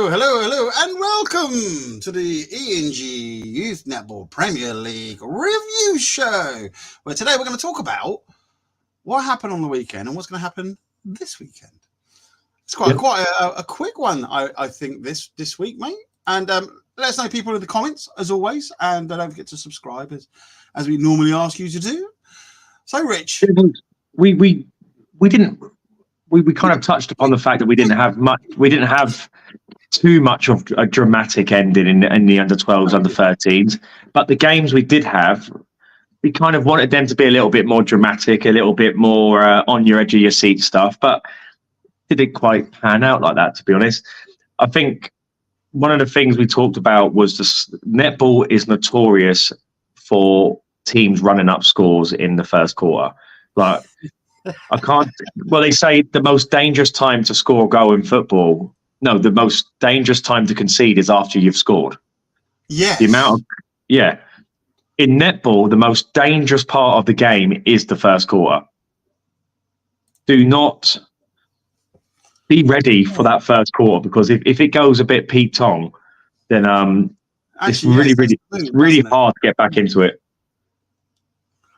hello, and welcome to the ENG Youth Netball Premier League review show, where today we're going to talk about what happened on the weekend and what's going to happen this weekend. It's quite a quick one, I think, this week, mate. And let us know, people, in the comments, as always, and don't forget to subscribe as we normally ask you to do. So, Rich, we kind of touched upon the fact that we didn't have too much of a dramatic ending in the under-12s, under-13s, but the games we did have, we kind of wanted them to be a little bit more dramatic, a little bit more on your edge of your seat stuff, but didn't quite pan out like that, to be honest. I think one of the things we talked about was netball is notorious for teams running up scores in the first quarter. Like, they say the most dangerous time to score a goal in football, no, the most dangerous time to concede is after you've scored. Yes. In netball, the most dangerous part of the game is the first quarter. Do not be ready for that first quarter, because if it goes a bit Pete Tong, then it's really hard to get back into it.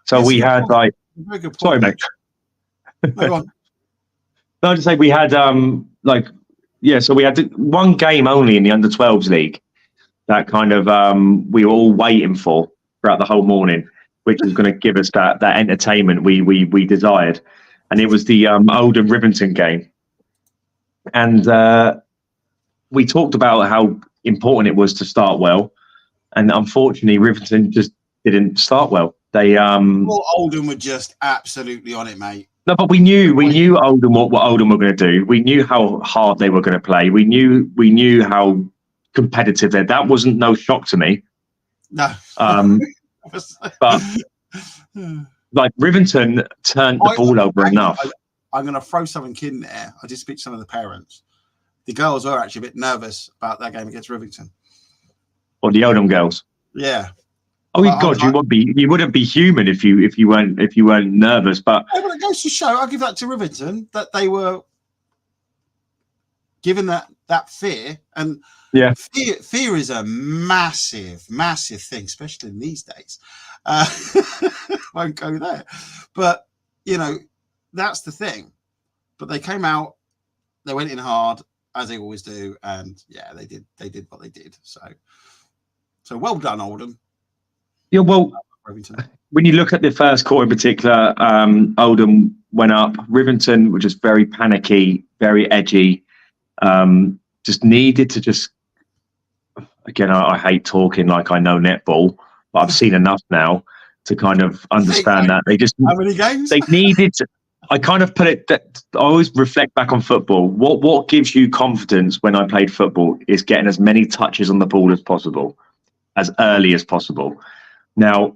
So we had sorry, mate. No, I just say we had so we had one game only in the under-12s league that kind of we were all waiting for throughout the whole morning, which was going to give us that entertainment we desired, and it was the Oldham Rivington game. And we talked about how important it was to start well, and unfortunately Rivington just didn't start well. They Oldham were just absolutely on it, mate. No, but we knew Oldham what Oldham were going to do. We knew how hard they were going to play. We knew how competitive they. That wasn't no shock to me. No. But like Rivington turned the ball over enough. I'm going to throw something in there. I did speak to some of the parents. The girls were actually a bit nervous about that game against Rivington. Or the Oldham girls. Yeah. Oh God, you wouldn't be human if you weren't nervous. But it goes to show, I'll give that to Rivington, that they were given that fear, and fear is a massive thing, especially in these days. Won't go there, but that's the thing. But they came out, they went in hard as they always do, and they did what they did. So well done, Oldham. Yeah, well, when you look at the first quarter in particular, Oldham went up. Rivington were just very panicky, very edgy. Just needed to again, I hate talking like I know netball, but I've seen enough now to kind of understand that. How many games? They needed to. I kind of put it that I always reflect back on football. What gives you confidence when I played football is getting as many touches on the ball as possible, as early as possible. Now,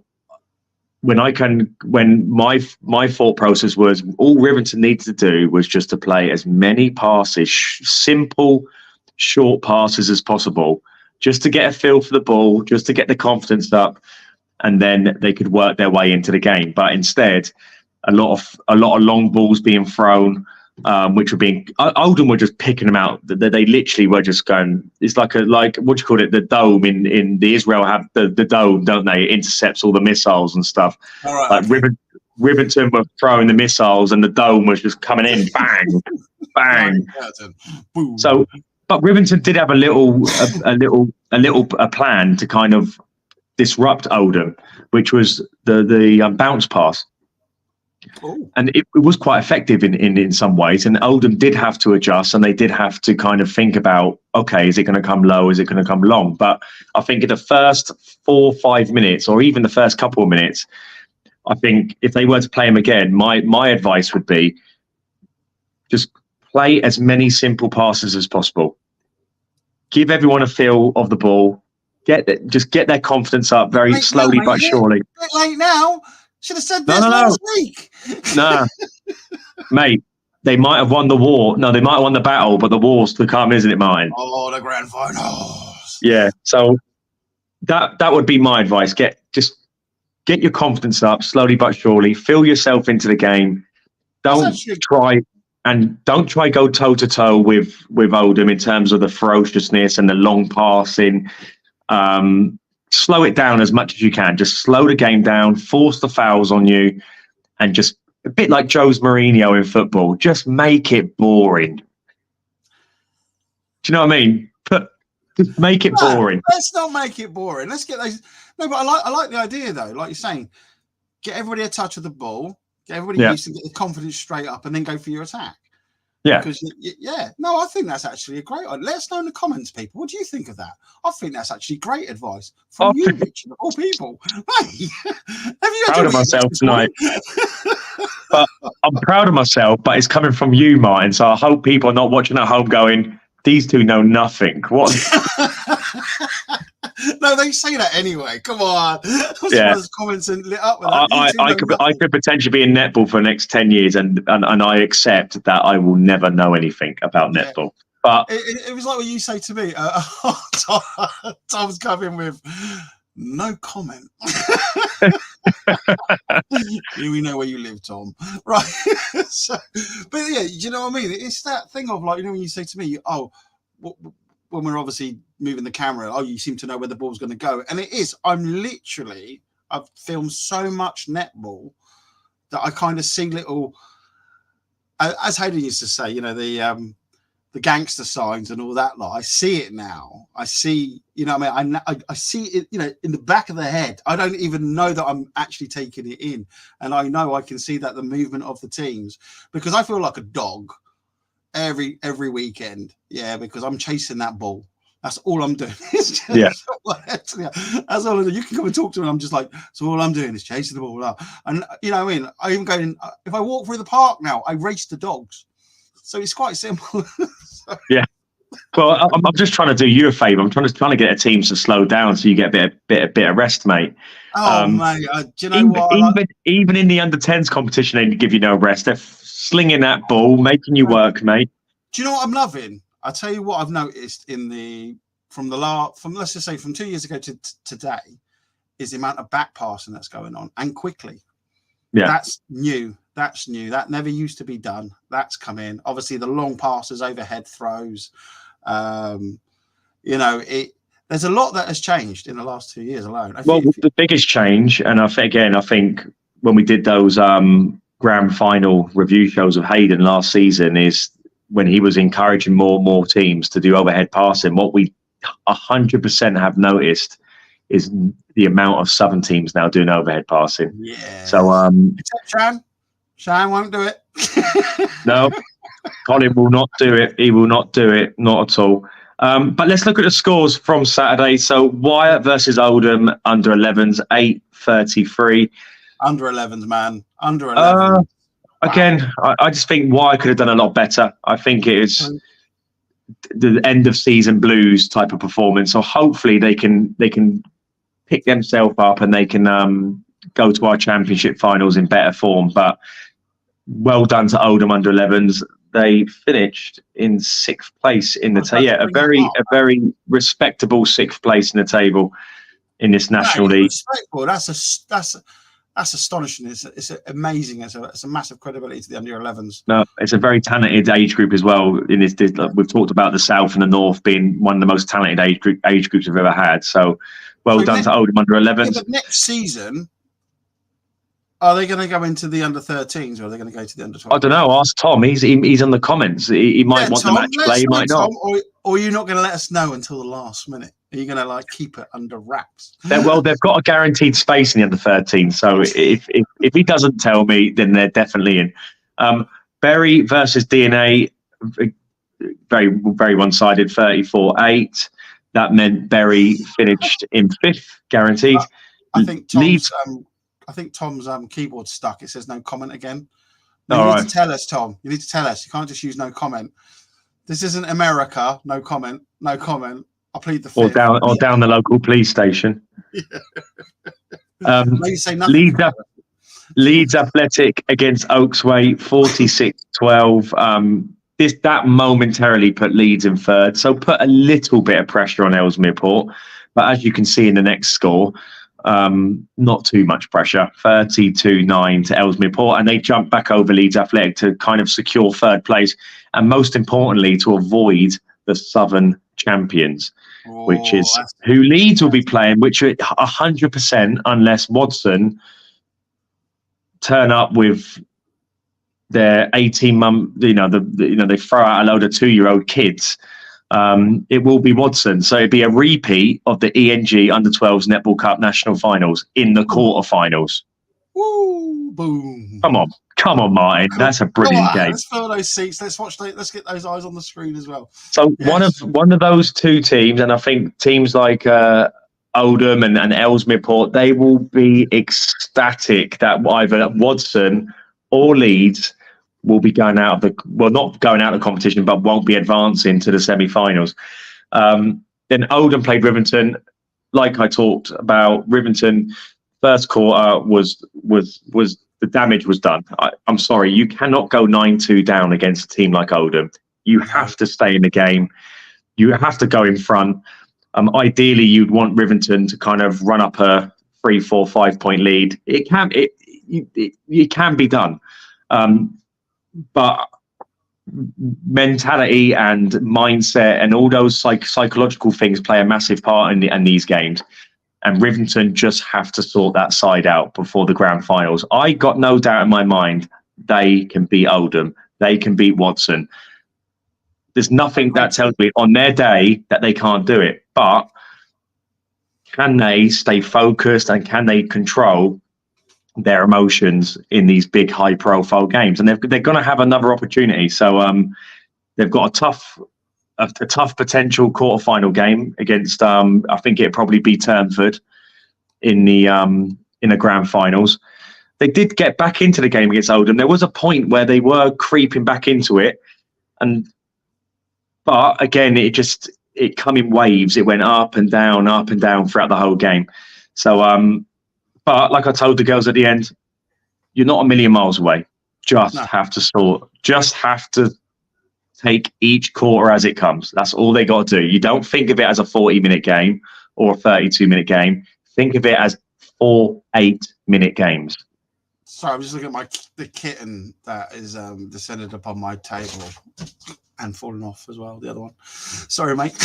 when my thought process was, all Rivington needed to do was just to play as many passes, simple, short passes as possible, just to get a feel for the ball, just to get the confidence up, and then they could work their way into the game. But instead, a lot of long balls being thrown, which were being Oldham were just picking them out. They literally were just going. It's like what do you call it? The dome in the Israel have the dome, don't they? It intercepts all the missiles and stuff. All right, Rivington were throwing the missiles, and the dome was just coming in, bang, bang. So, but Rivington did have a little plan to kind of disrupt Oldham, which was the bounce pass. Ooh. And it was quite effective in some ways, and Oldham did have to adjust, and they did have to kind of think about, okay, is it going to come low, is it going to come long? But I think in the first 4 or 5 minutes, or even the first couple of minutes, I think if they were to play him again, my advice would be just play as many simple passes as possible. Give everyone a feel of the ball. Just get their confidence up very slowly but surely. A bit late now. Should have said this last week. Nah, mate, they might have won the war. No, they might have won the battle, but the war's to come, isn't it, mine? Oh, the grand finals. Yeah, so that would be my advice. Get your confidence up slowly but surely. Feel yourself into the game. Don't try and don't try go toe to toe with Oldham in terms of the ferociousness and the long passing. Slow it down as much as you can. Just slow the game down, force the fouls on you, and just a bit like Jose Mourinho in football. Just make it boring. Do you know what I mean? Just make it boring. Let's not make it boring. Let's get those. No, but I like the idea though. Like you're saying, get everybody a touch of the ball, get everybody used to get the confidence straight up, and then go for your attack. Yeah. Because no, I think that's actually a great idea. Let us know in the comments, people. What do you think of that? I think that's actually great advice from you, Richard, of all people. Hey, have you proud of myself tonight? But I'm proud of myself, but it's coming from you, Martin. So I hope people are not watching at home going, these two know nothing. What? No, they say that anyway. Come on. Comments and lit up with that. I could potentially be in netball for the next 10 years, and I accept that I will never know anything about netball. But it was like what you say to me. Tom's coming with no comment. We know where you live, Tom. Right. But yeah, you know what I mean? It's that thing of like, you know, when you say to me, when we're obviously moving the camera, you seem to know where the ball's going to go. And it is. I've filmed so much netball that I kind of see little, as Hayden used to say, you know, the gangster signs and all that lot. I see it now. I see, you know what I mean? I see it, you know, in the back of the head. I don't even know that I'm actually taking it in. And I know I can see that the movement of the teams, because I feel like a dog every weekend. Yeah, because I'm chasing that ball. That's all I'm doing. That's all I'm doing. You can come and talk to me. I'm just like, so all I'm doing is chasing the ball up. And you know what I mean? I even go in, if I walk through the park now, I race the dogs. So it's quite simple. Yeah. Well, I'm just trying to do you a favour. I'm trying to get a team to slow down so you get a bit of rest, mate. Oh, mate, do you know what? Even in the under-10s competition, they give you no rest. They're slinging that ball, making you work, mate. Do you know what I'm loving? I'll tell you what I've noticed from 2 years ago to today is the amount of back passing that's going on, and quickly. Yeah, that's new. That never used to be done. That's come in. Obviously, the long passes, overhead throws. You know, there's a lot that has changed in the last 2 years alone. The biggest change, and I think when we did those grand final review shows of Hayden last season, is when he was encouraging more and more teams to do overhead passing. What we 100% have noticed is the amount of Southern teams now doing overhead passing. Yeah. So except Shan won't do it. No, Colin will not do it. He will not do it, not at all. But let's look at the scores from Saturday. So Wyatt versus Oldham, under 11s, 8-33. Under 11s, man. Under 11s. Wow. Again, I just think Wyatt could have done a lot better. I think it is the end of season blues type of performance. So hopefully they can pick themselves up and they can go to our championship finals in better form. But well done to Oldham under 11s. They finished in 6th place in the table. Yeah, a very respectable 6th place in the table in this National League. Respectable. That's astonishing. It's amazing. It's a massive credibility to the under 11s. No, it's a very talented age group as well. We've talked about the South and the North being one of the most talented age groups we've ever had. So well done to Oldham under 11s. But next season, are they going to go into the under 13s or are they going to go to the under 12s? I don't know. Ask Tom. He's in the comments. He might want the match play. He might not. Or are you not going to let us know until the last minute? Are you going to keep it under wraps? They've got a guaranteed space in the under 13. So if he doesn't tell me, then they're definitely in. Bury versus DNA, very very one-sided, 34-8. That meant Bury finished in 5th, guaranteed. I think Tom's keyboard stuck. It says no comment again. You need to tell us, Tom. You need to tell us. You can't just use no comment. This isn't America. No comment. No comment. I plead the fifth. Or down the local police station. Say nothing. Leeds Athletic against Oaksway, 46-12. That momentarily put Leeds in 3rd, so put a little bit of pressure on Ellesmere Port. But as you can see in the next score, Not too much pressure. 32-9 to Ellesmere Port, and they jump back over Leeds Athletic to kind of secure third place, and most importantly, to avoid the Southern champions, which is who Leeds will be playing, which are 100% unless Watson turn up with their 18-month, they throw out a load of 2-year-old kids. It will be Watson. So it'd be a repeat of the ENG Under-12s Netball Cup National Finals in the quarterfinals. Woo! Boom! Come on, Martin. That's a brilliant game. Let's fill those seats. Let's get those eyes on the screen as well. So one of those two teams, and I think teams like Oldham and Ellesmere Port, they will be ecstatic that either Watson or Leeds will be going out of not going out of the competition, but won't be advancing to the semi-finals. Then Oldham played Rivington. Like I talked about, Rivington first quarter was the damage was done. I'm sorry, you cannot go 9-2 down against a team like Oldham. You have to stay in the game. You have to go in front. Ideally, you'd want Rivington to kind of run up a 3, 4, 5 point lead. It can be done. But mentality and mindset and all those psychological things play a massive part in these games. And Rivington just have to sort that side out before the grand finals. I got no doubt in my mind they can beat Oldham. They can beat Watson. There's nothing that tells me on their day that they can't do it. But can they stay focused and can they control their emotions in these big high-profile games? And they're going to have another opportunity. So they've got a tough potential quarterfinal game against I think it'd probably be Turnford in the grand finals. They did get back into the game against Oldham. There was a point where they were creeping back into it, but again it come in waves. It went up and down throughout the whole game. So but like I told the girls at the end, you're not a million miles away. Just have to take each quarter as it comes. That's all they got to do. You don't think of it as a 40-minute game or a 32-minute game. Think of it as 4 8-minute games. Sorry, I'm just looking at the kitten that is descended upon my table and fallen off as well. The other one. Sorry, mate.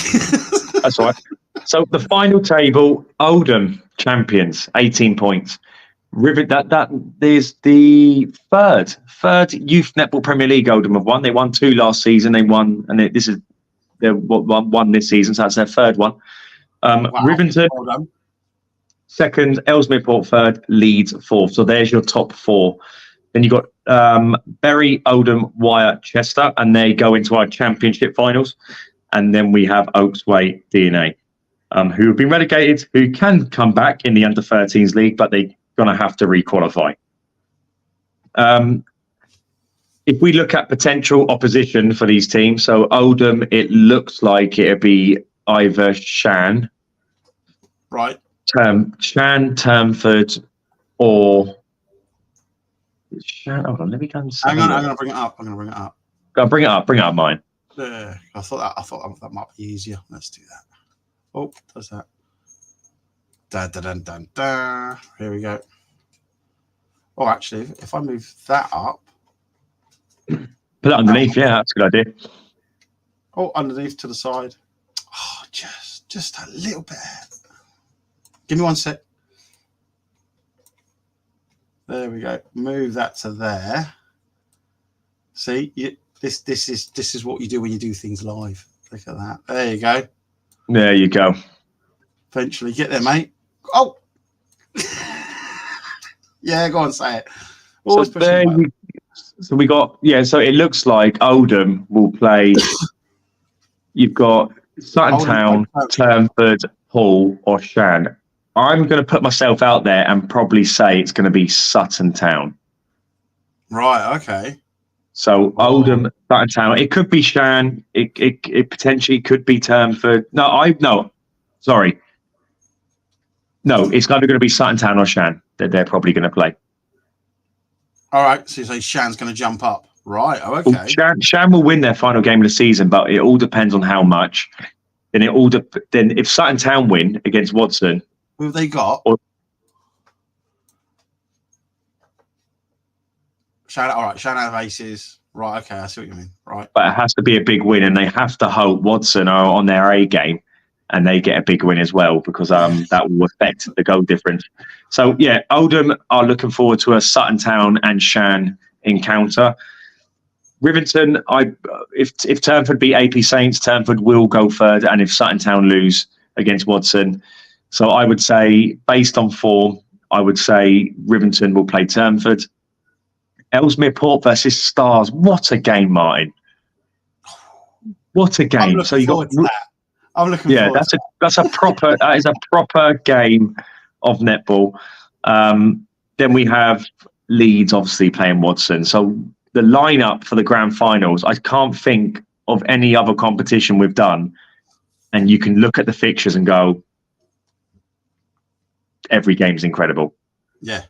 That's all right. So the final table, Oldham champions, 18 points. There's the third youth netball Premier League Oldham have won. They won 2 last season. They won, and they won this season. So that's their third one. Rivington second, Ellesmere Port third, Leeds fourth. So there's your top 4. Then you got Bury, Oldham, Wyre, Chester, and they go into our championship finals. And then we have Oaksway, DNA, who have been relegated, who can come back in the under-13s league, but they're going to have to re-qualify. If we look at potential opposition for these teams, so Oldham, it looks like it'll be either Shan, right? Turnford, or Shan. Hold on, let me go and see. I'm going to bring it up. Go bring it up. Bring it up, mine. I thought that might be easier. Let's do that. Oh, does that? Da da da da da. Here we go. Oh, actually, if I move that up, put it underneath. Yeah, that's a good idea. Oh, underneath to the side. Oh, just a little bit. Give me one sec. There we go. Move that to there. See, this is what you do when you do things live. Look at that. There you go. There you go. Eventually, get there, mate. Oh, yeah. Go on, say it. Always so we got So it looks like Oldham will play. You've got Sutton Town, Turnford, Hull, or Shan. I'm going to put myself out there and probably say it's going to be Sutton Town. Right. Okay. So Oldham, Sutton Town. It could be Shan. It potentially could be Turnford. No. Sorry. No, it's either going to be Sutton Town or Shan that they're probably going to play. All right. So you say Shan's going to jump up. Right. Oh, okay. Well, Shan will win their final game of the season, but it all depends on how much. Then if Sutton Town win against Watson, who have they got? All right, Shannon have aces. Right, okay, I see what you mean. Right. But it has to be a big win, and they have to hope Watson are on their A game and they get a big win as well, because that will affect the goal difference. So, yeah, Oldham are looking forward to a Sutton Town and Shan encounter. Rivington, if Turnford beat AP Saints, Turnford will go third, and if Sutton Town lose against Watson. So I would say, based on form, I would say Rivington will play Turnford. Ellesmere Port versus Stars. What a game, Martin! What a game! So you got. I'm looking forward. Yeah, that's a proper. That is a proper game of netball. Then we have Leeds, obviously playing Watson. So the lineup for the grand finals, I can't think of any other competition we've done, and you can look at the fixtures and go, every game's incredible. Yeah.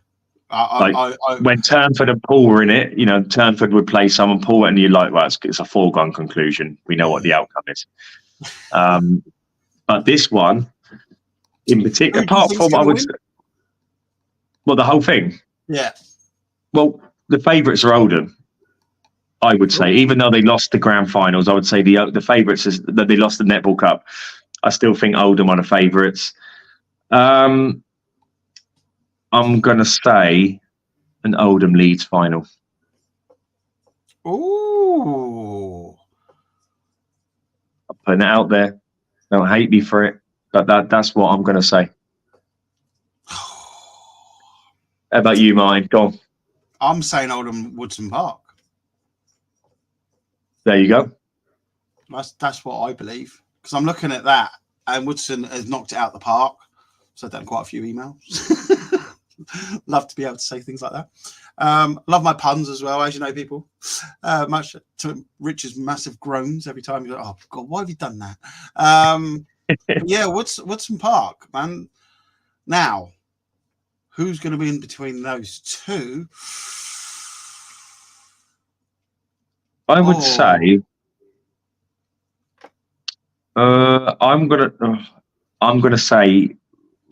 When Turnford and Paul were in it, Turnford would play someone, Paul, and you're like, well, it's a foregone conclusion. We know what the outcome is. But this one, in particular, apart from the whole thing. Yeah. Well, the favourites are Oldham, I would say. Even though they lost the grand finals, I would say the favourites is that they lost the Netball Cup. I still think Oldham are the favourites. I'm going to say an Oldham Leeds final. Ooh. I'm putting it out there. Don't hate me for it, but that's what I'm going to say. How about you, Martin? Go on. I'm saying Oldham Woodson Park. There you go. That's what I believe. Because I'm looking at that, and Woodson has knocked it out the park. So I've done quite a few emails. Love to be able to say things like that. Love my puns as well, as you know, people. Much to Richard's massive groans every time you go, oh God, why have you done that? Yeah, Woodson Park, man. Now, who's going to be in between those two? I would say I'm gonna say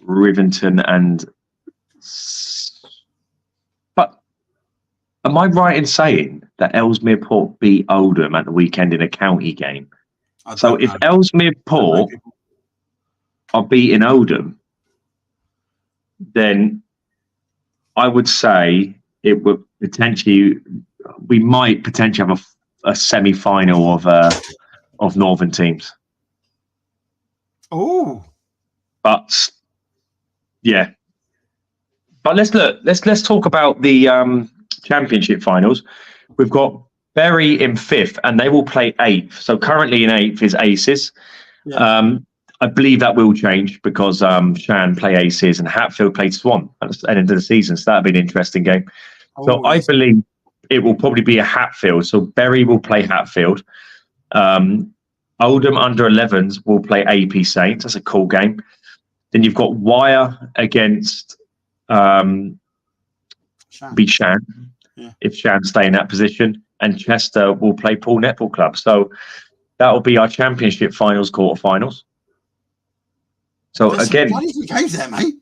Rivington and. But am I right in saying that Ellesmere Port beat Oldham at the weekend in a county game? So if Ellesmere Port are beating Oldham, then I would say we might potentially have a semi-final of Northern teams. Oh, but yeah. But let's talk about the championship finals. We've got Bury in 5th, and they will play 8th. So currently in 8th is Aces. Yeah. I believe that will change because Shan play Aces and Hatfield play Swan at the end of the season. So that'll be an interesting game. So I believe it will probably be a Hatfield. So Bury will play Hatfield. Oldham under 11s will play AP Saints. That's a cool game. Then you've got Wyre against be Shan, if Shan stay in that position, and Chester will play Paul Netball Club. So that will be our championship finals, quarterfinals. So there's again, some bloody games there, mate.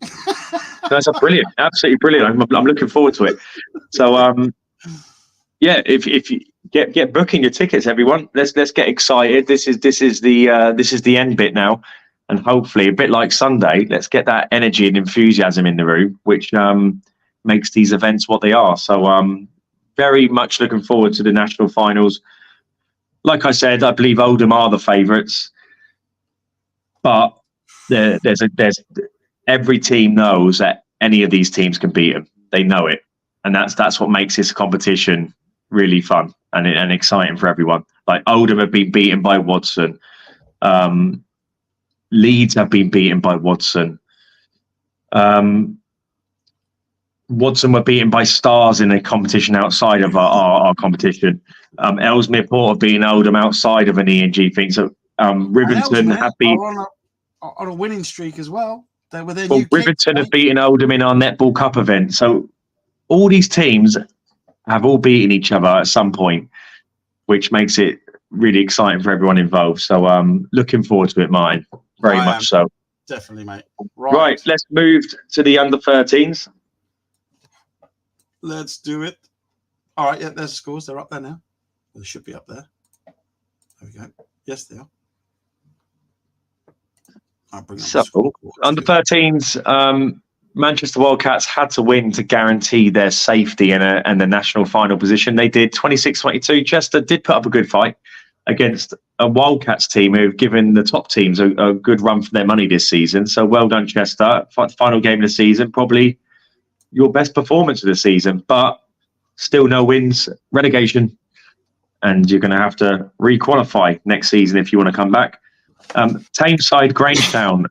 That's brilliant, absolutely brilliant. I'm looking forward to it. So yeah, if you get booking your tickets, everyone. Let's get excited. This is the end bit now. And hopefully, a bit like Sunday, let's get that energy and enthusiasm in the room, which makes these events what they are. So very much looking forward to the national finals. Like I said, I believe Oldham are the favourites. But there's every team knows that any of these teams can beat them. They know it. And that's what makes this competition really fun and exciting for everyone. Like Oldham have been beaten by Watson. Leeds have been beaten by Watson. Watson were beaten by Stars in a competition outside of our competition. Ellesmere Port have beaten Oldham outside of an ENG thing. So Rivington have been on a winning streak as well. They were Rivington have beaten Oldham in our Netball Cup event. So all these teams have all beaten each other at some point, which makes it really exciting for everyone involved. So looking forward to it, Martin. Very much so. Definitely, mate. Right, let's move to the under 13s. Let's do it. All right, yeah, there's the scores. They're up there now. They should be up there. There we go. Yes, they are. I'll bring up So, the score. under 13s, Manchester Wildcats had to win to guarantee their safety and the national final position. They did 26-22. Chester did put up a good fight against a Wildcats team who've given the top teams a good run for their money this season. So well done, Chester. Final game of the season, probably your best performance of the season, but still no wins, relegation, and you're going to have to re-qualify next season if you want to come back. Tameside, Grangetown.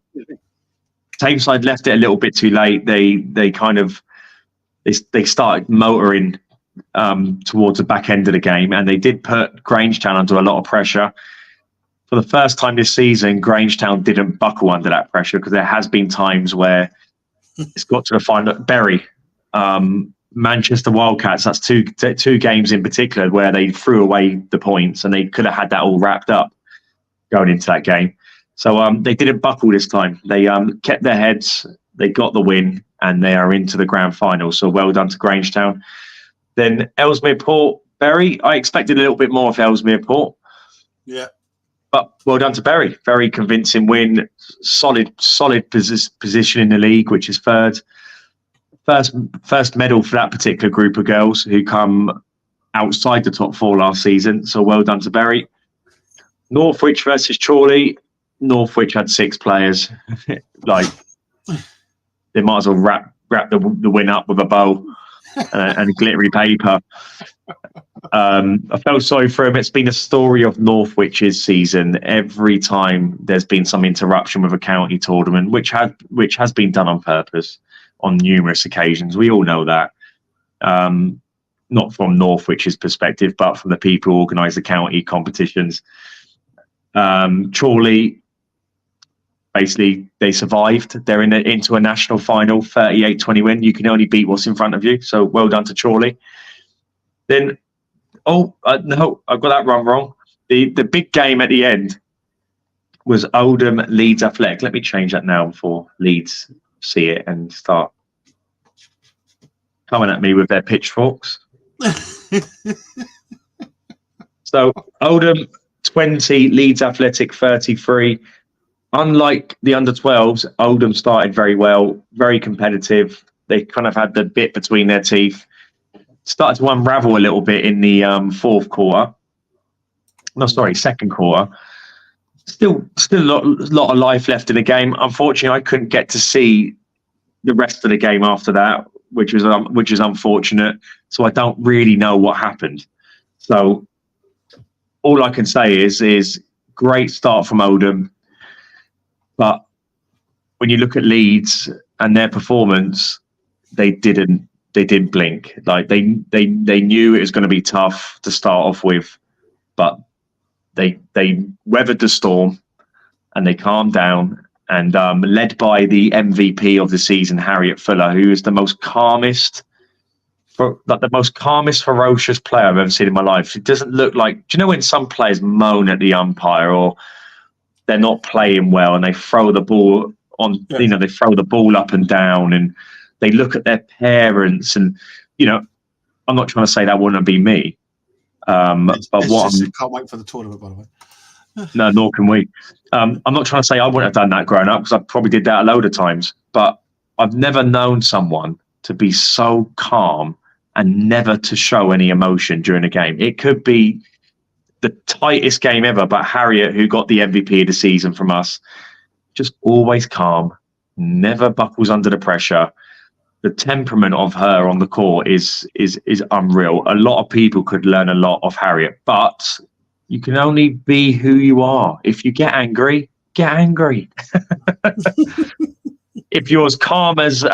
Tameside left it a little bit too late. They started motoring towards the back end of the game, and they did put Grangetown under a lot of pressure. For the first time this season, Grangetown didn't buckle under that pressure, because there has been times where it's got to the final. Bury, Manchester Wildcats, that's two games in particular where they threw away the points, and they could have had that all wrapped up going into that game. So they didn't buckle this time. They kept their heads, they got the win, and they are into the grand final. So well done to Grangetown. Then Ellesmere Port, Bury. I expected a little bit more of Ellesmere Port. Yeah. But well done to Bury. Very convincing win. Solid position in the league, which is third. First medal for that particular group of girls who come outside the top four last season. So well done to Bury. Northwich versus Chorley. Northwich had 6 players. Like, they might as well wrap the win up with a bow and glittery paper. I felt sorry for him. It's been a story of Northwich's season. Every time there's been some interruption with a county tournament, which has been done on purpose on numerous occasions. We all know that. Not from Northwich's perspective, but from the people who organise the county competitions. Chorley, basically, they survived. They're into a national final, 38-20 win. You can only beat what's in front of you. So well done to Chorley. Then, no, I've got that run wrong. The big game at the end was Oldham Leeds Athletic. Let me change that now before Leeds see it and start coming at me with their pitchforks. So Oldham 20, Leeds Athletic 33. Unlike the under-12s, Oldham started very well, very competitive. They kind of had the bit between their teeth. Started to unravel a little bit in the second quarter. Still a lot of life left in the game. Unfortunately, I couldn't get to see the rest of the game after that, which is unfortunate. So I don't really know what happened. So all I can say is great start from Oldham. But when you look at Leeds and their performance, they didn't blink. Like they knew it was going to be tough to start off with, but they weathered the storm and they calmed down. And led by the MVP of the season, Harriet Fuller, who is the most calmest, ferocious player I've ever seen in my life. It doesn't look like. Do you know when some players moan at the umpire or they're not playing well and they throw the ball on? Yeah. They throw the ball up and down and they look at their parents and I'm not trying to say that wouldn't be me. But what I can't wait for the tournament, by the way. No, nor can we. I'm not trying to say I wouldn't have done that growing up, because I probably did that a load of times. But I've never known someone to be so calm and never to show any emotion during a game. It could be the tightest game ever, but Harriet, who got the MVP of the season from us, just always calm, never buckles under the pressure. The temperament of her on the court is unreal. A lot of people could learn a lot of Harriet, but you can only be who you are. If you get angry, get angry. If you're as calm as a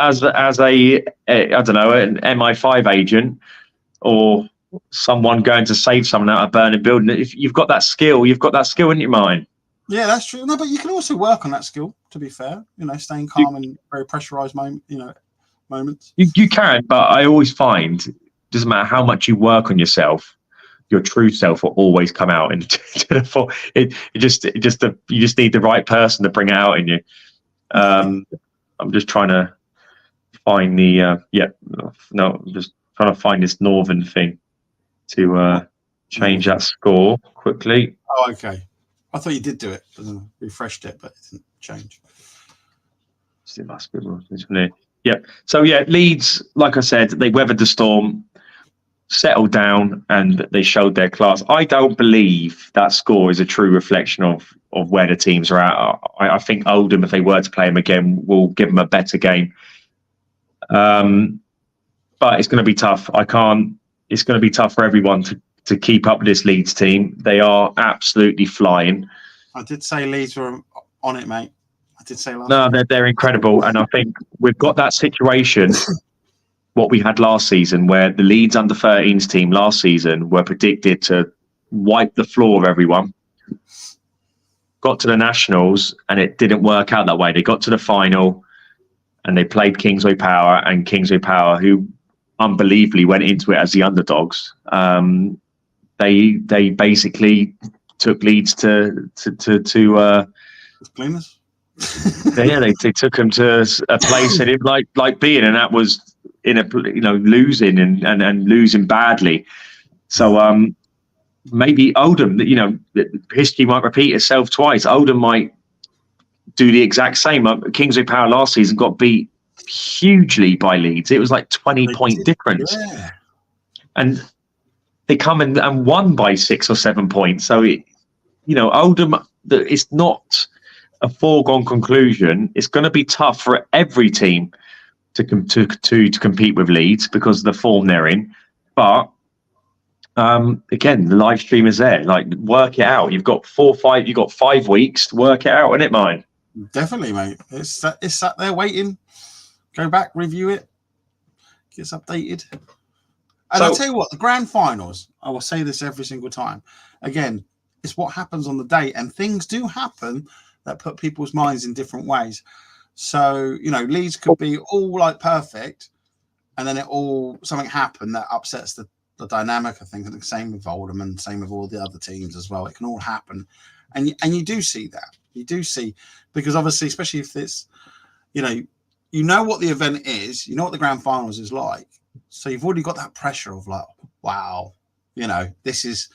I don't know, an MI5 agent or someone going to save someone out of a burning building, if you've got that skill, in your mind. Yeah, that's true. No, but you can also work on that skill. To be fair, staying calm in very pressurized moments. You can, but I always find it doesn't matter how much you work on yourself, your true self will always come out into the fore. You just need the right person to bring it out in you. I'm just trying to find I'm just trying to find this northern thing. to change that score quickly. Oh, okay. I thought you did do it. Refreshed it, but it didn't change. Yeah. So yeah, Leeds, like I said, they weathered the storm, settled down, and they showed their class. I don't believe that score is a true reflection of where the teams are at. I think Oldham, if they were to play them again, will give them a better game. But it's going to be tough. It's going to be tough for everyone to keep up with this Leeds team. They are absolutely flying. I did say Leeds were on it, mate. I did say last No, week. they're incredible. And I think we've got that situation, what we had last season, where the Leeds under-13s team last season were predicted to wipe the floor of everyone. Got to the Nationals, and it didn't work out that way. They got to the final, and they played Kingsway Power, and Kingsway Power, who unbelievably went into it as the underdogs, they basically took Leeds to Cleaners. yeah, they took them to a place that it like being, and that was in a losing and losing badly. So maybe Oldham, history might repeat itself twice. Oldham might do the exact same. Kingsway Power last season got beat hugely by Leeds. It was like 20-point difference, yeah. and they come in and won by 6 or 7 points. So Oldham, it's not a foregone conclusion. It's going to be tough for every team to compete with Leeds because of the form they're in. But again, the live stream is there. Like, work it out. You've got 5 weeks to work it out, isn't it, mine? Definitely, mate. It's sat there waiting. Go back, review it, gets updated. And I'll tell you what, the grand finals, I will say this every single time. Again, it's what happens on the day, and things do happen that put people's minds in different ways. So, Leeds could be all like perfect, and then something happened that upsets the dynamic of things. And the same with Oldham, and same with all the other teams as well. It can all happen. And you do see that. You do see, because obviously, especially if it's, you know what the event is, you know what the grand finals is like. So you've already got that pressure of like, wow, this is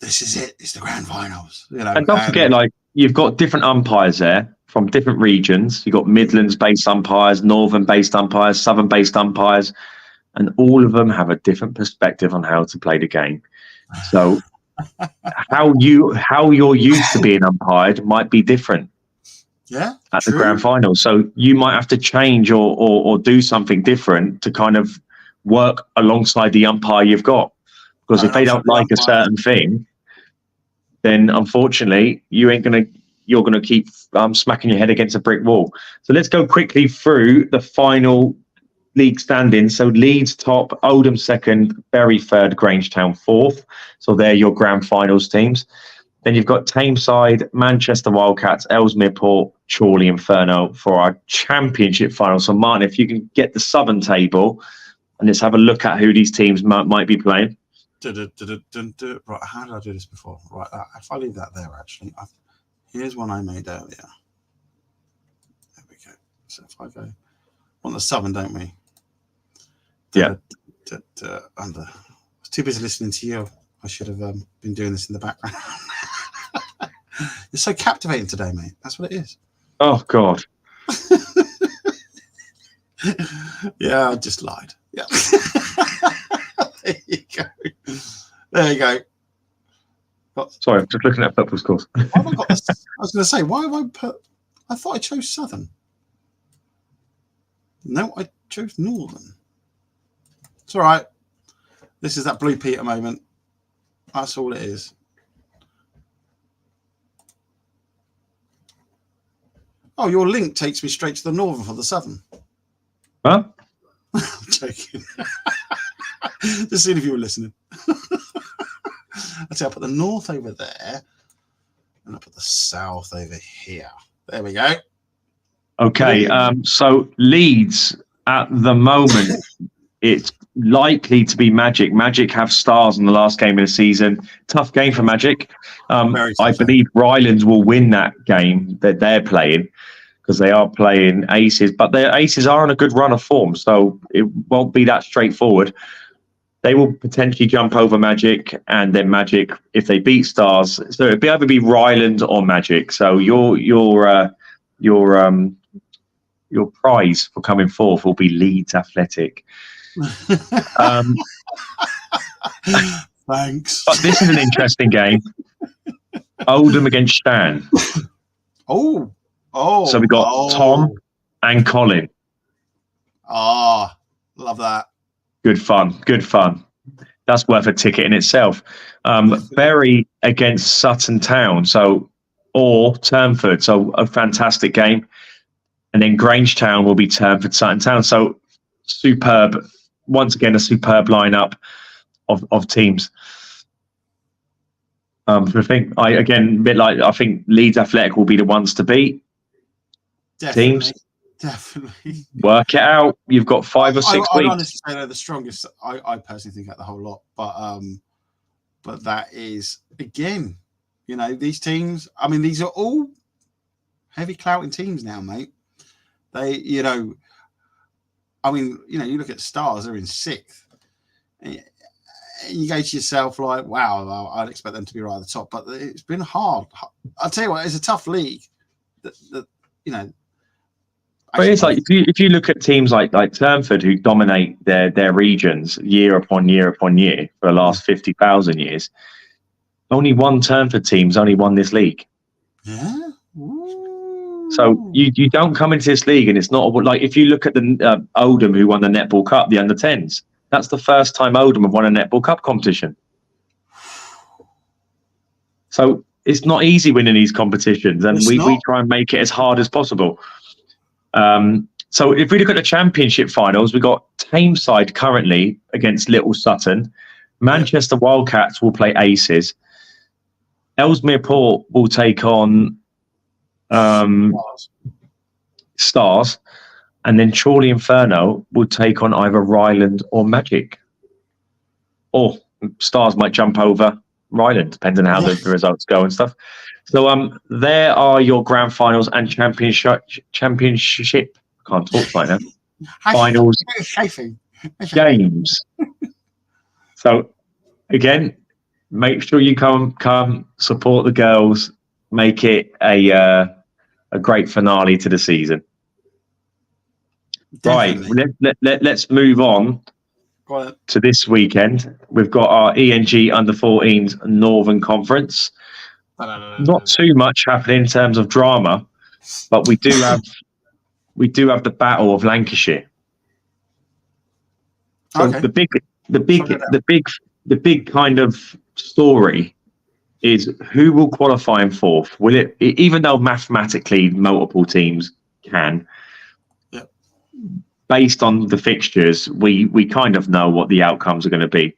it. It's the grand finals. And don't forget, you've got different umpires there from different regions. You've got Midlands-based umpires, Northern-based umpires, Southern-based umpires, and all of them have a different perspective on how to play the game. So how you're used to being umpired might be different. Yeah, at the grand final. So you might have to change or do something different to kind of work alongside the umpire you've got. Because if they don't like a certain thing, then unfortunately you're gonna keep smacking your head against a brick wall. So let's go quickly through the final league standings. So Leeds top, Oldham second, Bury third, Grangetown fourth. So they're your grand finals teams. Then you've got Tameside, Manchester Wildcats, Ellesmere Port, Chorley, Inferno for our championship final. So Martin, if you can get the southern table and let's have a look at who these teams might be playing. Right, how did I do this before? Right, if I leave that there, actually, here's one I made earlier. There we go. So if I go on the southern, don't we? Yeah. I was too busy listening to you. I should have been doing this in the background. You're so captivating today, mate. That's what it is. Oh, God. Yeah, I just lied. Yeah. There you go. There you go. Sorry, I'm just looking at football scores. Why have I got this? I was going to say, why have I put... I thought I chose Southern. No, I chose Northern. It's all right. This is that Blue Peter moment. That's all it is. Oh, your link takes me straight to the Northern for the Southern. Huh? I'm joking. Just seeing if you were listening. I'll put the North over there, and I'll put the South over here. There we go. Okay, so Leeds at the moment, it's likely to be Magic. Magic have stars in the last game of the season. Tough game for Magic. I believe Rylands will win that game that they're playing because they are playing Aces, but their Aces are on a good run of form, so it won't be that straightforward. they will potentially jump over Magic, and then Magic, if they beat Stars, so it'd either be Ryland or Magic. So your prize for coming fourth will be Leeds Athletic. Thanks. But this is an interesting game. Oldham against Stan. Oh. So we got Tom and Colin. Ah, love that. Good fun. That's worth a ticket in itself. Bury against Sutton Town, or Turnford, so a fantastic game. And then Grangetown will be Turnford, Sutton Town. So superb, once again, a superb lineup of teams. I think I think Leeds Athletic will be the ones to beat. Definitely. Teams. Definitely. Work it out. You've got 5 or 6 weeks. I'd honestly say they're the strongest. I personally think out the whole lot. But that is, again, these teams, I mean, these are all heavy clouting teams now, mate. They, you look at Stars, they're in 6th. And you go to yourself like, wow, I'd expect them to be right at the top. But it's been hard. I'll tell you what, it's a tough league. But it's like if you look at teams like Turnford, who dominate their regions year upon year upon year for the last 50,000 years, only one Turnford team's only won this league. Yeah. Ooh. So you don't come into this league, and it's not like if you look at the Oldham, who won the Netball Cup, the under-10s. That's the first time Oldham have won a Netball Cup competition. So it's not easy winning these competitions, and we try and make it as hard as possible. So if we look at the championship finals, we've got Tameside currently against Little Sutton. Manchester Wildcats will play Aces. Ellesmere Port will take on Stars. And then Chorley Inferno will take on either Ryland or Magic. Or Stars might jump over Ryland, depending on how the results go and stuff. So there are your grand finals and championship. I can't talk right now. Finals games. So again, make sure you come support the girls. Make it a great finale to the season. Definitely. Right, let's move on to this weekend. We've got our ENG Under-14s Northern Conference. Not too much happening in terms of drama, but we do have the Battle of Lancashire. So the big kind of story is who will qualify in fourth. Will it, even though mathematically multiple teams can, based on the fixtures, we kind of know what the outcomes are going to be,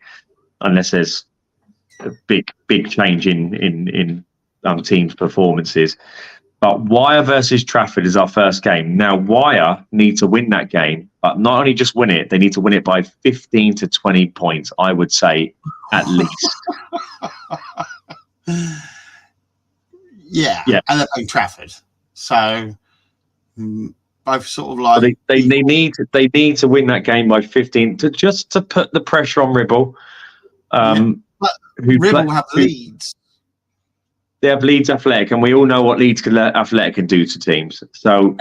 unless there's a big change in teams' performances. But Wyre versus Trafford is our first game. Now, Wyre need to win that game, but not only just win it, they need to win it by 15 to 20 points, I would say, at least. Yeah, and they're playing Trafford. So both sort of like... So they need to win that game by 15 to put the pressure on Ribble. But Ribble have Leeds. They have Leeds Athletic, and we all know what Leeds Athletic can do to teams. So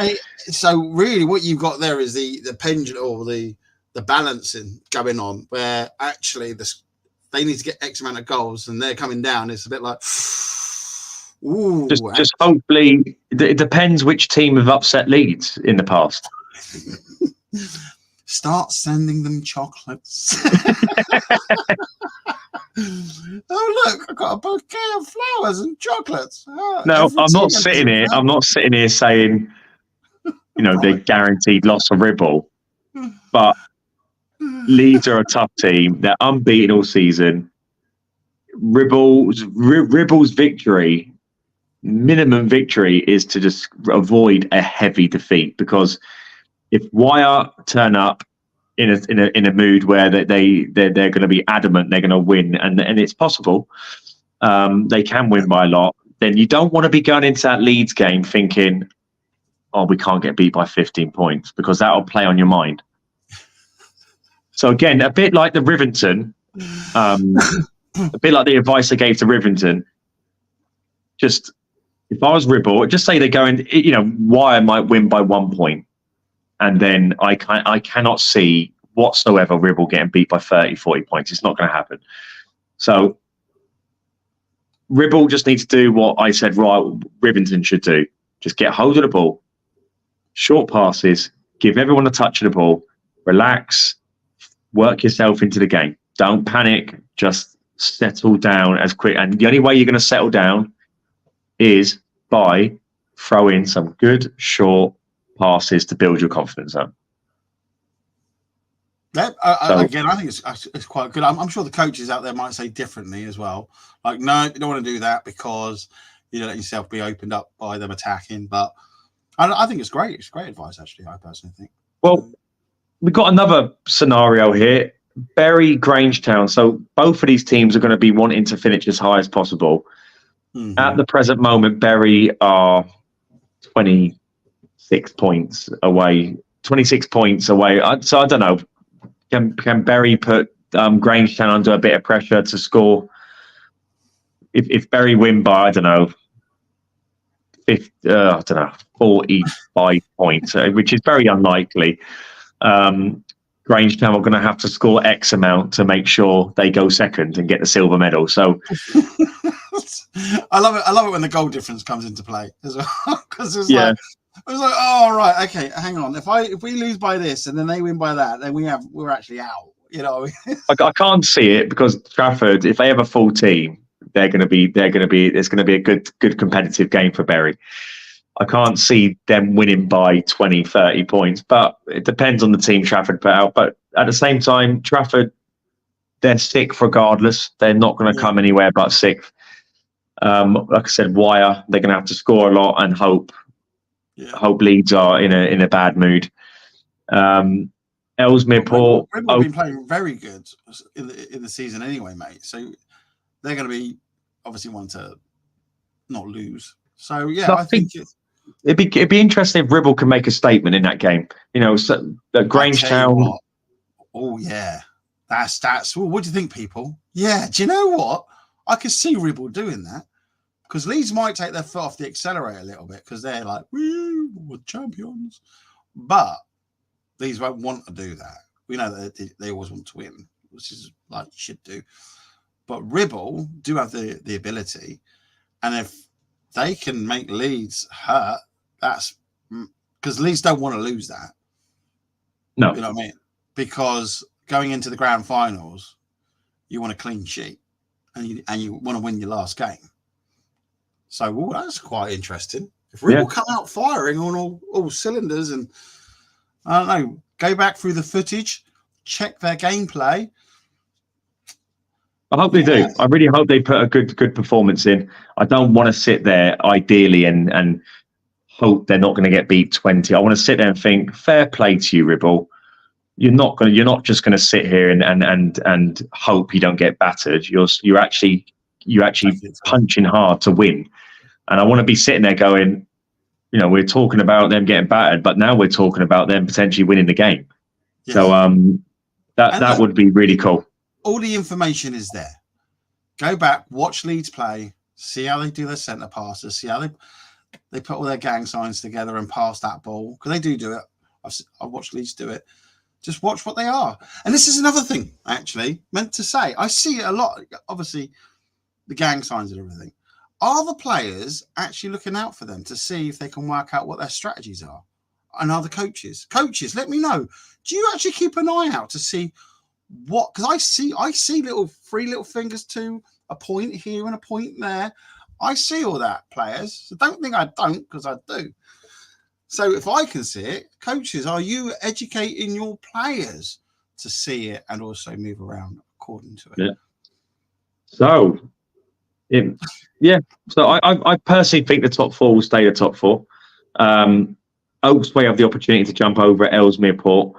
really, what you've got there is the pendulum or the balancing going on, where actually they need to get X amount of goals, and they're coming down. It's a bit like, ooh. Just hopefully, it depends which team have upset Leeds in the past. Start sending them chocolates. Oh look, I've got a bouquet of flowers and chocolates. No, I'm not sitting here. I'm not sitting here saying, they're guaranteed loss of Ribble, but Leeds are a tough team. They're unbeaten all season. Ribble's victory, minimum victory, is to just avoid a heavy defeat, because if Wyre turn up in a mood where they're going to be adamant they're going to win, and it's possible they can win by a lot, then you don't want to be going into that Leeds game thinking, oh, we can't get beat by 15 points, because that'll play on your mind. So again, a bit like the Rivington, a bit like the advice I gave to Rivington. Just if I was Ribble, just say they're going, Wire might win by 1 point, and then I cannot see whatsoever Ribble getting beat by 30, 40 points. It's not going to happen. So Ribble just needs to do what I said Rivington should do. Just get hold of the ball, short passes, give everyone a touch of the ball, relax, work yourself into the game. Don't panic, just settle down as quick. And the only way you're going to settle down is by throwing some good short passes to build your confidence up. Yeah, again, I think it's quite good. I'm sure the coaches out there might say differently as well. Like, no, you don't want to do that because you let yourself be opened up by them attacking. But I think it's great. It's great advice, actually, I personally think. Well, we've got another scenario here. Bury, Grangetown. So both of these teams are going to be wanting to finish as high as possible. Mm-hmm. At the present moment, Bury are 26 points away. 26 points away. So I don't know. Can Bury put Grangetown under a bit of pressure to score? If Bury win by, I don't know, 45 points, which is very unlikely. Grangetown are going to have to score X amount to make sure they go second and get the silver medal. So I love it. I love it when the goal difference comes into play as well, because it's like, oh right, okay, hang on. If we lose by this and then they win by that, then we're actually out. I can't see it because Trafford, if they have a full team, there's going to be a good competitive game for Bury. I can't see them winning by 20, 30 points, but it depends on the team Trafford put out. But at the same time, Trafford, they're sixth regardless. They're not going to come anywhere but sixth. Like I said, Wire, they're going to have to score a lot and hope Leeds are in a bad mood. Ellesmere Port. Have been playing very good in the season anyway, mate. So they're going to be obviously one to not lose. So yeah, I think it'd be interesting if Ribble can make a statement in that game. Grangetown. Oh yeah, that's. Well, what do you think, people? Yeah, do you know what? I could see Ribble doing that because Leeds might take their foot off the accelerator a little bit because they're like, we're champions, but Leeds won't want to do that. We know that they always want to win, which is like you should do. But Ribble do have the ability, and if they can make Leeds hurt, that's because Leeds don't want to lose that. No, you know what I mean? Because going into the grand finals, you want a clean sheet, and you want to win your last game. So that's quite interesting. If Ribble come out firing on all cylinders, and I don't know, go back through the footage, check their gameplay. I hope they do. I really hope they put a good performance in. I don't want to sit there ideally and hope they're not going to get beat 20. I want to sit there and think, fair play to you, Ribble. You're not just going to sit here and hope you don't get battered. You're actually punching hard to win. And I want to be sitting there going, we're talking about them getting battered, but now we're talking about them potentially winning the game. Yes. So that would be really cool. All the information is there. Go back, watch Leeds play, see how they do their centre passes, see how they put all their gang signs together and pass that ball. Because they do it. I've watched Leeds do it. Just watch what they are. And this is another thing, actually, meant to say. I see it a lot, obviously, the gang signs and everything. Are the players actually looking out for them to see if they can work out what their strategies are? And are the coaches? Coaches, let me know. Do you actually keep an eye out to see what? Because I see three little fingers to a point here and a point there. I see all that, players. So don't think I don't, because I do. So if I can see it, coaches, are you educating your players to see it and also move around according to it? Yeah. So, So I personally think the top four will stay the top four. Oaks may have the opportunity to jump over at Ellesmere Port.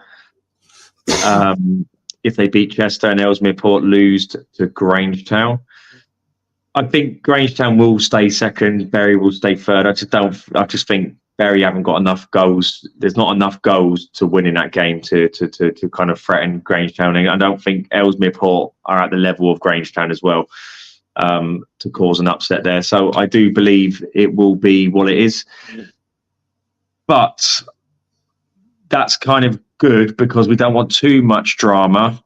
If they beat Chester and Ellesmere Port lose to Grangetown. I think Grangetown will stay second, Bury will stay third. I just think Bury haven't got enough goals. There's not enough goals to win in that game to kind of threaten Grangetown. And I don't think Ellesmere Port are at the level of Grangetown as well to cause an upset there. So I do believe it will be what it is. But that's kind of good because we don't want too much drama,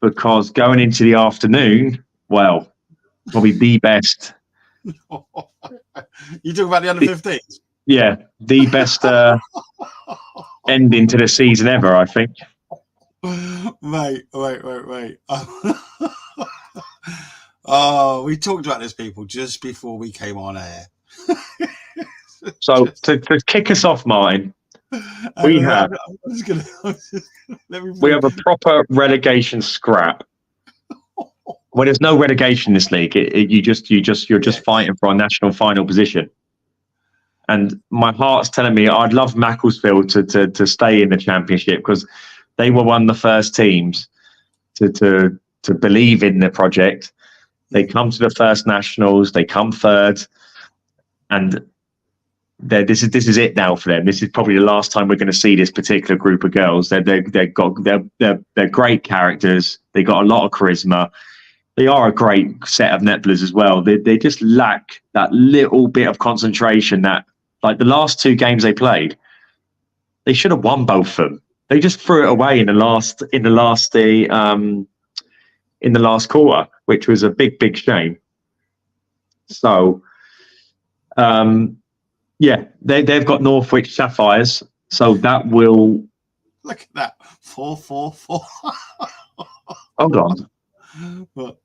because going into the afternoon, well, probably the best. You talk about the under-15s? Yeah, the best ending to the season ever, I think. Wait. Oh, we talked about this, people, just before we came on air. So to kick us off, Martin, we have a proper relegation scrap. Well, there's no relegation in this league. You're just fighting for a national final position. And my heart's telling me I'd love Macclesfield to stay in the Championship, because they were one of the first teams to believe in the project. They come to the first nationals, they come third, and this is it now for them. This is probably the last time we're going to see this particular group of girls. They're great characters. They got a lot of charisma. They are a great set of netballers as well. They just lack that little bit of concentration that, like the last two games they played, they should have won both of them. They just threw it away in the last quarter, which was a big shame. So, they've got Northwich Sapphires, so that will look at that 4-4-4. Hold on. What?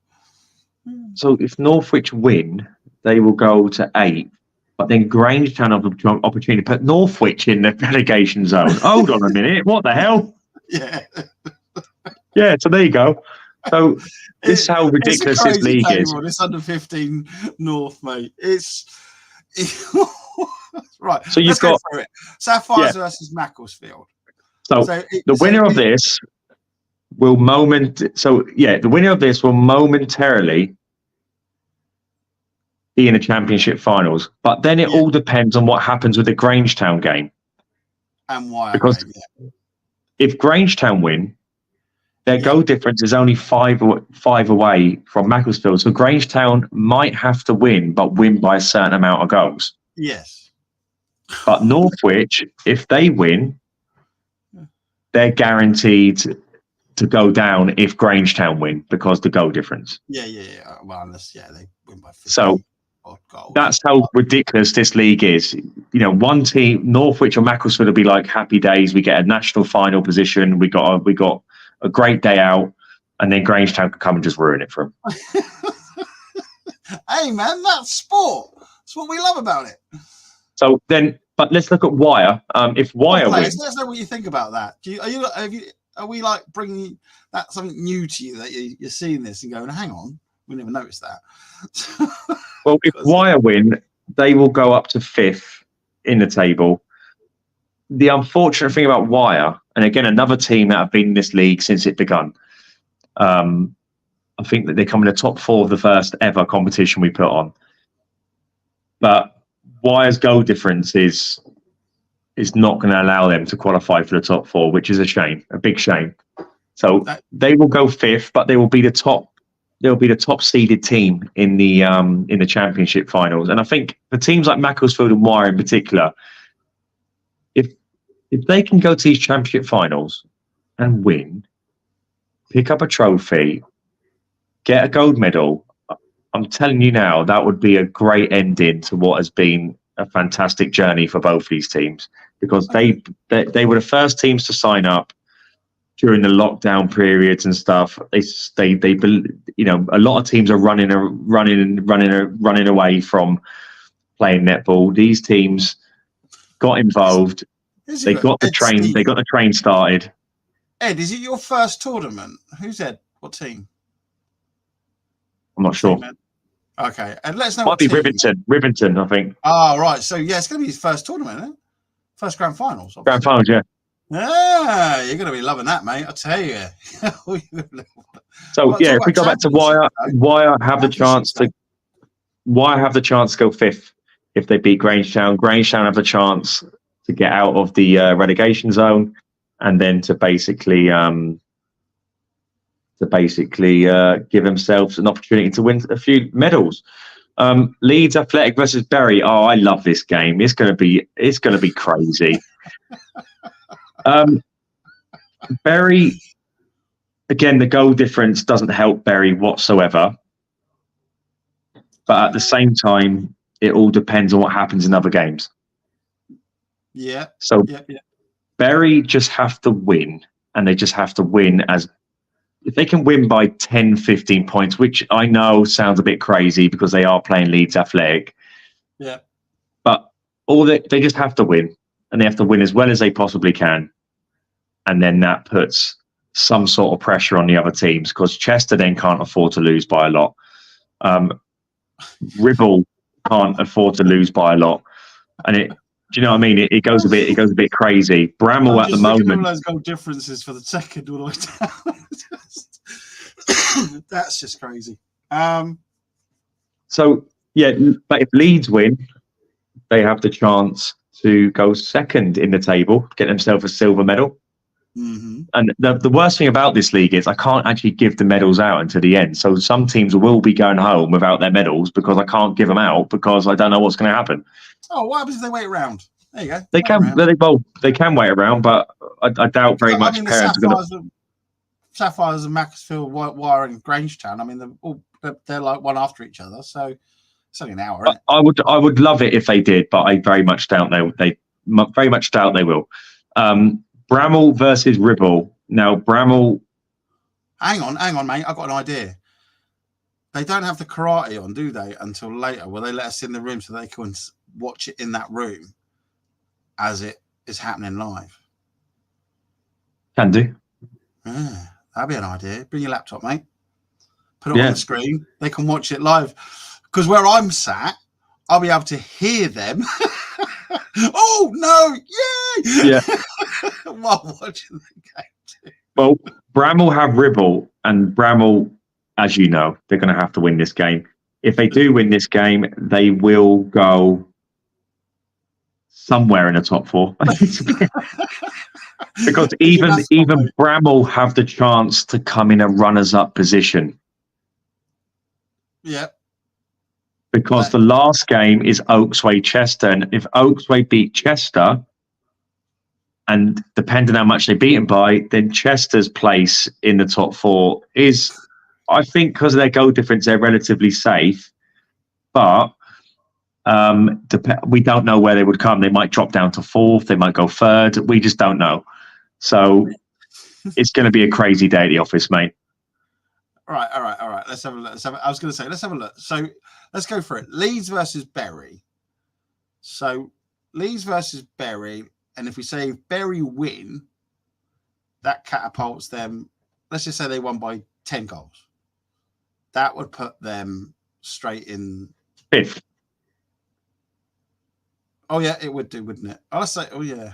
So if Northwich win, they will go to 8. But then Grangetown have an opportunity to put Northwich in the relegation zone. Hold on a minute. What the hell? Yeah. Yeah, so there you go. So this is how ridiculous this league is. This under-15 North, mate. It's right. So you've got Sapphires versus Macclesfield. So the winner of this will momentarily be in the Championship finals, but then it all depends on what happens with the Grangetown game. And why? Because if Grangetown win, their goal difference is only 5 away from Macclesfield. So Grangetown might have to win, but win by a certain amount of goals. Yes. But Northwich, if they win, they're guaranteed to go down if Grangetown win, because the goal difference. Yeah. Well, unless they win by 50. So that's how ridiculous this league is. You know, one team, Northwich or Macclesfield, will be like happy days. We get a national final position. We got a great day out, and then Grangetown can come and just ruin it for them. Hey man, that's sport. That's what we love about it. So then, but let's look at Wire. If Wire wins, let us know what you think about that. Are we like bringing that something new to you, that you're seeing this and going, hang on, we never noticed that? Well, if Wire win, they will go up to 5th in the table. The unfortunate thing about Wire, and again, another team that have been in this league since it begun, I think that they come in the top 4 of the first ever competition we put on. But Wire's goal difference is not going to allow them to qualify for the top 4, which is a shame, a big shame. So they will go 5th, but they will be the top. They'll be the top seeded team in the Championship finals. And I think for teams like Macclesfield and Wire in particular, if they can go to these Championship finals and win, pick up a trophy, get a gold medal, I'm telling you now, that would be a great ending to what has been a fantastic journey for both these teams, because they were the first teams to sign up during the lockdown periods and stuff. They you know, a lot of teams are running away from playing netball. These teams got involved. They got the train started. Ed, is it your first tournament? Who's Ed? What team? I'm not sure. Okay, and let us know. Might be Rivington, I think. Oh, right. So yeah, it's going to be his first tournament, isn't it? First grand finals. Obviously. Grand finals, yeah. Ah, you're going to be loving that, mate. I tell you. So yeah, if we go back to Wire have the chance to go 5th if they beat Grangetown. Grangetown have the chance to get out of the relegation zone, and then to basically give themselves an opportunity to win a few medals. Leeds Athletic versus Bury. Oh, I love this game. It's gonna be crazy. Bury, again, the goal difference doesn't help Bury whatsoever. But at the same time, it all depends on what happens in other games. Yeah. So yeah. Bury just have to win, and they just have to win if they can win by 10, 15 points, which I know sounds a bit crazy because they are playing Leeds Athletic. Yeah. But they just have to win, and they have to win as well as they possibly can. And then that puts some sort of pressure on the other teams, because Chester then can't afford to lose by a lot. Ribble can't afford to lose by a lot, and do you know what I mean? It goes a bit crazy. Bramall at the moment. At all those goal differences for the second all the way down. That's just crazy. So yeah, but if Leeds win, they have the chance to go second in the table, get themselves a silver medal. Mm-hmm. And the worst thing about this league is I can't actually give the medals out until the end. So some teams will be going home without their medals because I can't give them out because I don't know what's going to happen. Oh, what happens if they wait around? There you go. They can wait around, but I doubt very much parents are going to. Sapphires and Macclesfield, Wire and Grangetown. I mean, they're like one after each other, so it's only an hour. Isn't it? I would love it if they did, but I very much doubt they very much doubt they will. Bramall versus Ribble. Now, Bramall... Hang on, mate. I've got an idea. They don't have the karate on, do they, until later? Will they let us in the room so they can watch it in that room as it is happening live? Can do. Yeah, that'd be an idea. Bring your laptop, mate. Put it on the screen. They can watch it live. Because where I'm sat, I'll be able to hear them. Oh, no! Yay! Yeah. While watching the game too. Well, Bramall have Ribble, and Bramall, as you know, they're going to have to win this game. If they do win this game, they will go somewhere in the top four. Because even Bramall have the chance to come in a runners-up position. Yeah. Because the last game is Oaksway Chester, and if Oaksway beat Chester, and depending how much they beat them by, then Chester's place in the top four is, I think, because of their goal difference, they're relatively safe. But we don't know where they would come. They might drop down to fourth. They might go third. We just don't know. So it's going to be a crazy day at the office, mate. All right. Let's have a look. I was going to say, let's have a look. So let's go for it. Leeds versus Bury. So Leeds versus Bury. And if we say Bury win, that catapults them. Let's just say they won by 10 goals. That would put them straight in fifth. Oh yeah, it would do, wouldn't it? I'll say. Oh yeah.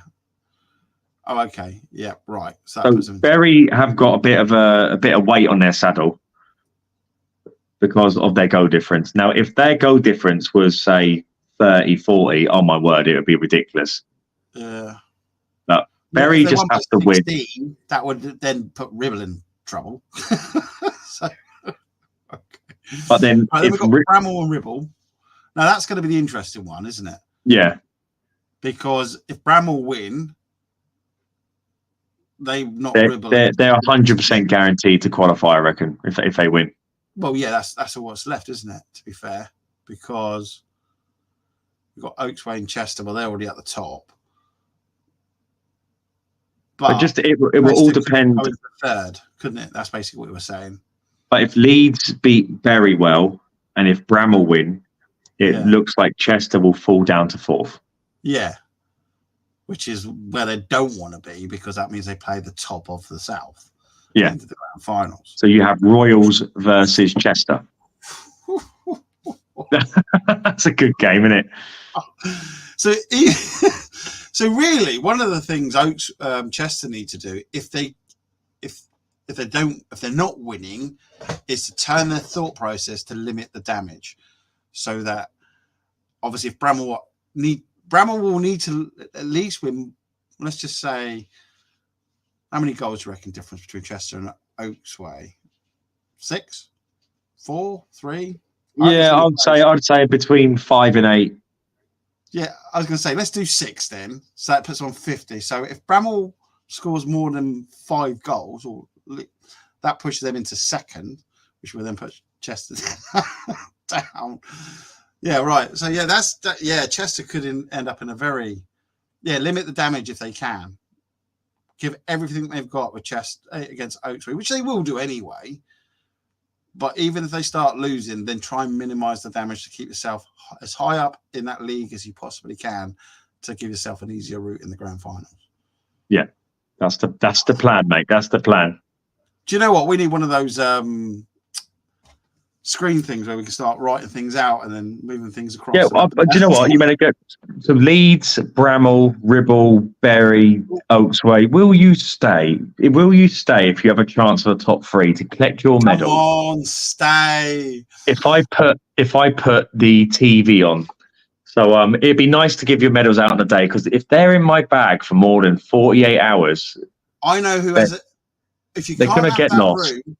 Oh okay. Yeah. Right. So Bury have got a bit of weight on their saddle because of their goal difference. Now, if their goal difference was say 30, 40, oh my word, it would be ridiculous. Yeah. But Bury just have to win. That would then put Ribble in trouble. So, okay. But then, then we've got Bramall and Ribble. Now that's going to be the interesting one, isn't it? Yeah. Because if Bramall win, Ribble. They're 100% guaranteed to qualify, I reckon, if they win. Well, yeah, that's all what's left, isn't it? To be fair, because we've got Oaksway and Chester, well, they're already at the top. But it will all depend. Third, couldn't it? That's basically what we were saying. But if Leeds beat Bury well, and if Bramall win, it looks like Chester will fall down to fourth. Yeah. Which is where they don't want to be, because that means they play the top of the South. Yeah. Into the grand finals. So you have Royals versus Chester. That's a good game, isn't it? So really, one of the things Chester need to do, if they're not winning, is to turn their thought process to limit the damage, so that obviously if Bramall Bramall will need to at least win. Let's just say, how many goals do you reckon difference between Chester and Oaksway? 6, 4, 3. Yeah, I'd say between 5 and 8. Yeah, I was going to say let's do 6 then. So that puts on 50. So if Bramall scores more than 5 goals, or that pushes them into second, which will then put Chester down. Yeah, right. So yeah, Chester could end up in a very limit the damage if they can. Give everything they've got with Chester against Oaktree, which they will do anyway. But even if they start losing, then try and minimize the damage to keep yourself as high up in that league as you possibly can to give yourself an easier route in the grand finals. Yeah, that's the plan, mate. That's the plan. Do you know what? We need one of those screen things where we can start writing things out and then moving things across. Yeah, do you know what? You better go. So Leeds, Bramall, Ribble, Bury, Oaksway. Will you stay? Will you stay if you have a chance for the top 3 to collect your medal? Come on, stay. If I put the TV on, so it'd be nice to give your medals out on the day, because if they're in my bag for more than 48 hours, I know who has it. If you they're can't going to get lost. Room,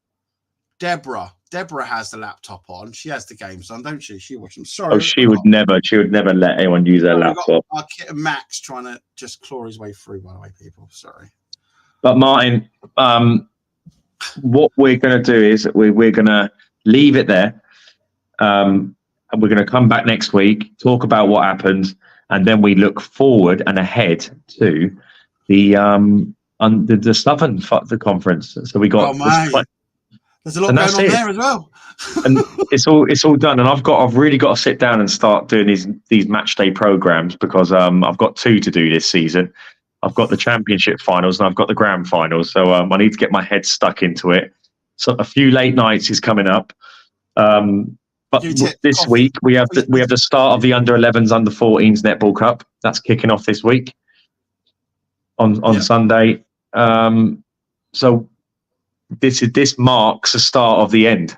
Deborah has the laptop on. She has the games on, don't she? She watches them. Sorry. Oh, she would never let anyone use their laptop. Our kid Max trying to just claw his way through, by the way, people. Sorry. But Martin, what we're going to do is we're going to leave it there. And we're going to come back next week, talk about what happened, and then we look forward and ahead to the Southern the conference. So we got there's a lot going on there as well. And it's all done. And I've really got to sit down and start doing these match day programs, because I've got 2 to do this season. I've got the championship finals and I've got the grand finals. So I need to get my head stuck into it. So a few late nights is coming up. But this week we have the start of the under-11s, under-14s Netball Cup. That's kicking off this week on Sunday. So this marks the start of the end.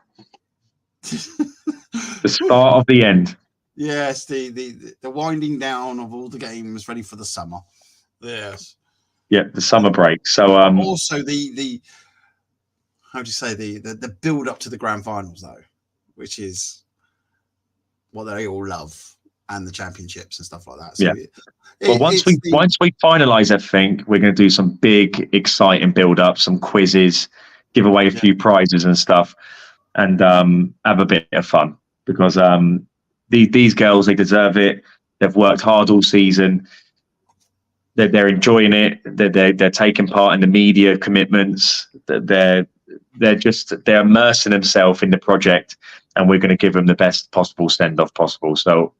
The start of the end. Yes, the winding down of all the games ready for the summer. Yes. Yeah, the summer break. So also the how do you say the build up to the grand finals though, which is what they all love, and the championships and stuff like that. So yeah. Once we finalize everything, we're going to do some big, exciting build up, some quizzes, give away a few prizes and stuff, and have a bit of fun, because these girls, they deserve it. They've worked hard all season. They're enjoying it. They're taking part in the media commitments. They're immersing themselves in the project, and we're going to give them the best possible send off possible. So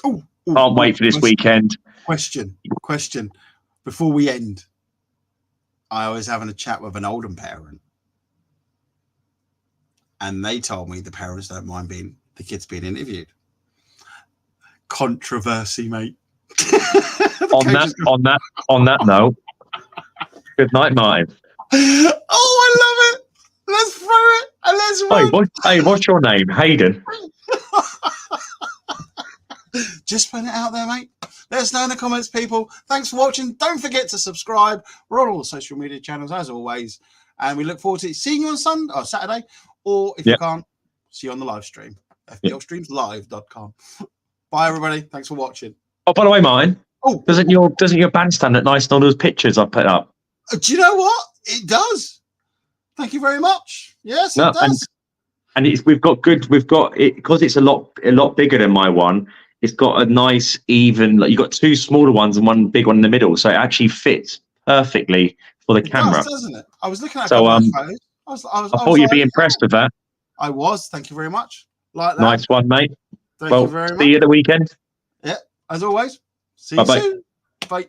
can't wait for this weekend. Question before we end. I was having a chat with an Oldham parent, and they told me the parents don't mind the kids being interviewed. Controversy, mate. on that note, good night, Martin. Oh, I love it. Let's throw it and let's what's your name? Hayden. Just putting it out there, mate. Let us know in the comments, people. Thanks for watching. Don't forget to subscribe. We're on all the social media channels as always, and we look forward to seeing you on Saturday, or if you can't, see you on the live stream. FBLstreamslive.com. Bye, everybody. Thanks for watching. Oh, by the way, Martin. Oh, doesn't your bandstand look nice and all those pictures I put up? Do you know what? It does. Thank you very much. Yes, it does. And we've got it because it's a lot bigger than my one. It's got a nice even. You've got 2 smaller ones and 1 big one in the middle, so it actually fits perfectly for the camera. Does, doesn't it? I was looking at photos. I thought you'd be impressed with that. I was. Thank you very much. Like that. Nice one, mate. Thank you very much. See you at the weekend. Yeah, as always. See you soon. Bye.